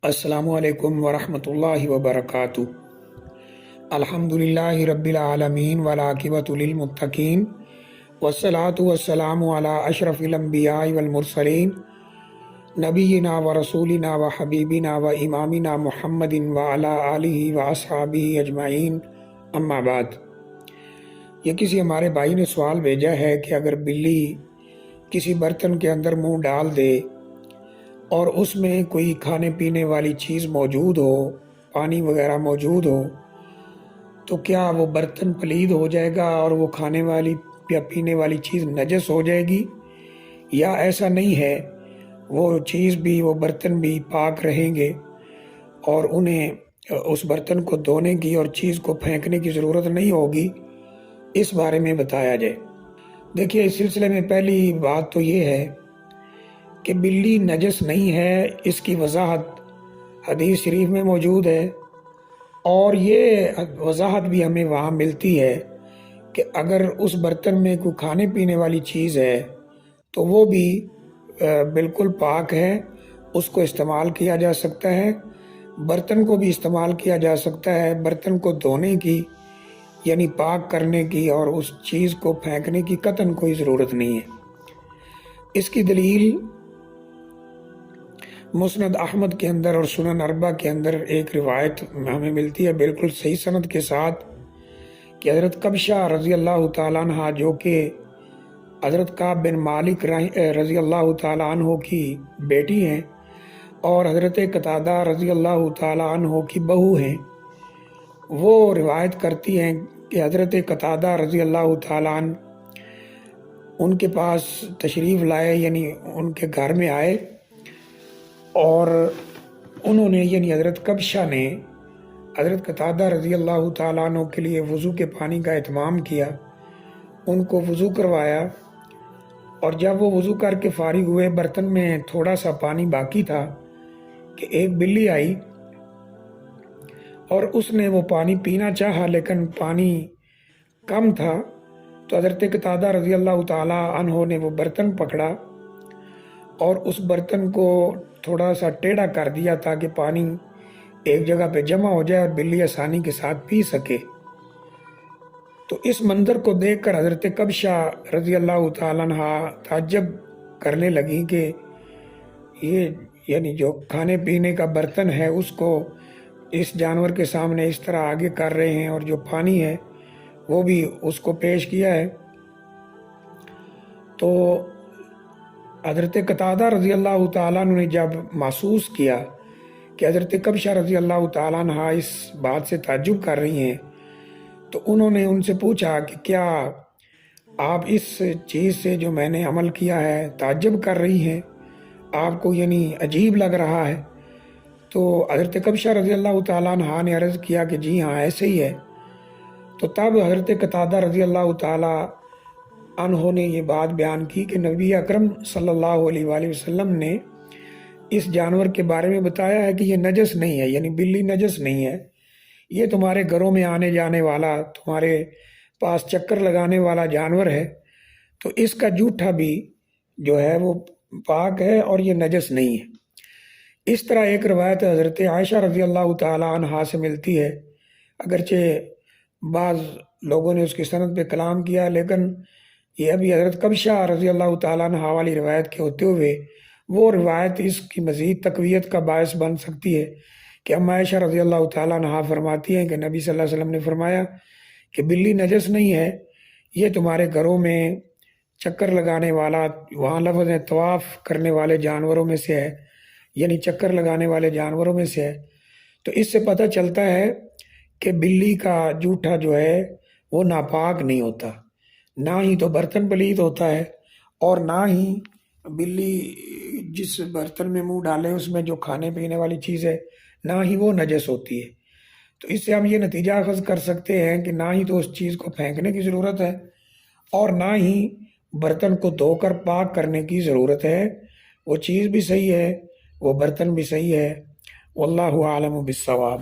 السلام علیکم ورحمۃ اللہ وبرکاتہ۔ الحمدللہ رب العالمین والعاقبۃ للمتقین والصلاة والسلام علی اشرف الانبیاء والمرسلین نبینا و رسولنا و حبیبنا و امامنا محمد وعلی آلہ واصحابہ اجمعین، اما بعد۔ یہ کسی ہمارے بھائی نے سوال بھیجا ہے کہ اگر بلی کسی برتن کے اندر منہ ڈال دے اور اس میں کوئی کھانے پینے والی چیز موجود ہو، پانی وغیرہ موجود ہو، تو کیا وہ برتن پلید ہو جائے گا اور وہ کھانے والی یا پینے والی چیز نجس ہو جائے گی، یا ایسا نہیں ہے، وہ چیز بھی وہ برتن بھی پاک رہیں گے اور انہیں اس برتن کو دھونے کی اور چیز کو پھینکنے کی ضرورت نہیں ہوگی؟ اس بارے میں بتایا جائے۔ دیکھیے، اس سلسلے میں پہلی بات تو یہ ہے کہ بلی نجس نہیں ہے، اس کی وضاحت حدیث شریف میں موجود ہے، اور یہ وضاحت بھی ہمیں وہاں ملتی ہے کہ اگر اس برتن میں کوئی کھانے پینے والی چیز ہے تو وہ بھی بالکل پاک ہے، اس کو استعمال کیا جا سکتا ہے، برتن کو بھی استعمال کیا جا سکتا ہے، برتن کو دھونے کی یعنی پاک کرنے کی اور اس چیز کو پھینکنے کی قطعاً کوئی ضرورت نہیں ہے۔ اس کی دلیل مسند احمد کے اندر اور سنن اربع کے اندر ایک روایت ہمیں ملتی ہے بالکل صحیح سند کے ساتھ، کہ حضرت کبشہ رضی اللہ تعالیٰ عنہ، جو کہ حضرت کعب بن مالک رضی اللہ تعالیٰ عنہ کی بیٹی ہیں اور حضرت قتادہ رضی اللہ تعالیٰ عنہ کی بہو ہیں، وہ روایت کرتی ہیں کہ حضرت قتادہ رضی اللہ تعالیٰ عنہ ان کے پاس تشریف لائے، یعنی ان کے گھر میں آئے، اور انہوں نے یعنی حضرت کبشہ نے حضرت قتادہ رضی اللہ تعالیٰ عنہ کے لیے وضو کے پانی کا اہتمام کیا، ان کو وضو کروایا، اور جب وہ وضو کر کے فارغ ہوئے، برتن میں تھوڑا سا پانی باقی تھا کہ ایک بلی آئی اور اس نے وہ پانی پینا چاہا لیکن پانی کم تھا، تو حضرت قتادہ رضی اللہ تعالیٰ عنہ نے وہ برتن پکڑا اور اس برتن کو تھوڑا سا ٹیڑھا کر دیا تاکہ پانی ایک جگہ پہ جمع ہو جائے اور بلی آسانی کے ساتھ پی سکے۔ تو اس منظر کو دیکھ کر حضرت کبشہ رضی اللہ تعالیٰ عنہ تعجب کرنے لگی کہ یہ یعنی جو کھانے پینے کا برتن ہے اس کو اس جانور کے سامنے اس طرح آگے کر رہے ہیں، اور جو پانی ہے وہ بھی اس کو پیش کیا ہے۔ تو حضرت قتادہ رضی اللہ تعالیٰ عنہ نے جب محسوس کیا کہ حضرت کبشہ رضی اللہ تعالیٰ عنہ اس بات سے تعجب کر رہی ہیں، تو انہوں نے ان سے پوچھا کہ کیا آپ اس چیز سے جو میں نے عمل کیا ہے تعجب کر رہی ہیں، آپ کو یعنی عجیب لگ رہا ہے؟ تو حضرت کبشہ رضی اللہ تعالیٰ عنہ نے عرض کیا کہ جی ہاں، ایسے ہی ہے۔ تو تب حضرت قتادہ رضی اللہ تعالیٰ عنہ نے یہ بات بیان کی کہ نبی اکرم صلی اللہ علیہ وآلہ وسلم نے اس جانور کے بارے میں بتایا ہے کہ یہ نجس نہیں ہے، یعنی بلی نجس نہیں ہے، یہ تمہارے گھروں میں آنے جانے والا، تمہارے پاس چکر لگانے والا جانور ہے، تو اس کا جوٹھا بھی جو ہے وہ پاک ہے اور یہ نجس نہیں ہے۔ اس طرح ایک روایت حضرت عائشہ رضی اللہ تعالیٰ عنہا سے ملتی ہے، اگرچہ بعض لوگوں نے اس کی سند پہ کلام کیا، لیکن یہ ابھی حضرت کبشہ رضی اللہ تعالیٰ عنہ والی روایت کے ہوتے ہوئے وہ روایت اس کی مزید تقویت کا باعث بن سکتی ہے کہ ام عائشہ رضی اللہ تعالیٰ عنہ فرماتی ہیں کہ نبی صلی اللہ علیہ وسلم نے فرمایا کہ بلی نجس نہیں ہے، یہ تمہارے گھروں میں چکر لگانے والا، وہاں لفظ ہے طواف کرنے والے جانوروں میں سے ہے، یعنی چکر لگانے والے جانوروں میں سے ہے۔ تو اس سے پتہ چلتا ہے کہ بلی کا جوٹھا جو ہے وہ ناپاک نہیں ہوتا، نہ ہی تو برتن پلید ہوتا ہے، اور نہ ہی بلی جس برتن میں منہ ڈالے اس میں جو کھانے پینے والی چیز ہے نہ ہی وہ نجس ہوتی ہے۔ تو اس سے ہم یہ نتیجہ اخذ کر سکتے ہیں کہ نہ ہی تو اس چیز کو پھینکنے کی ضرورت ہے اور نہ ہی برتن کو دھو کر پاک کرنے کی ضرورت ہے، وہ چیز بھی صحیح ہے، وہ برتن بھی صحیح ہے۔ واللہ اعلم بالصواب۔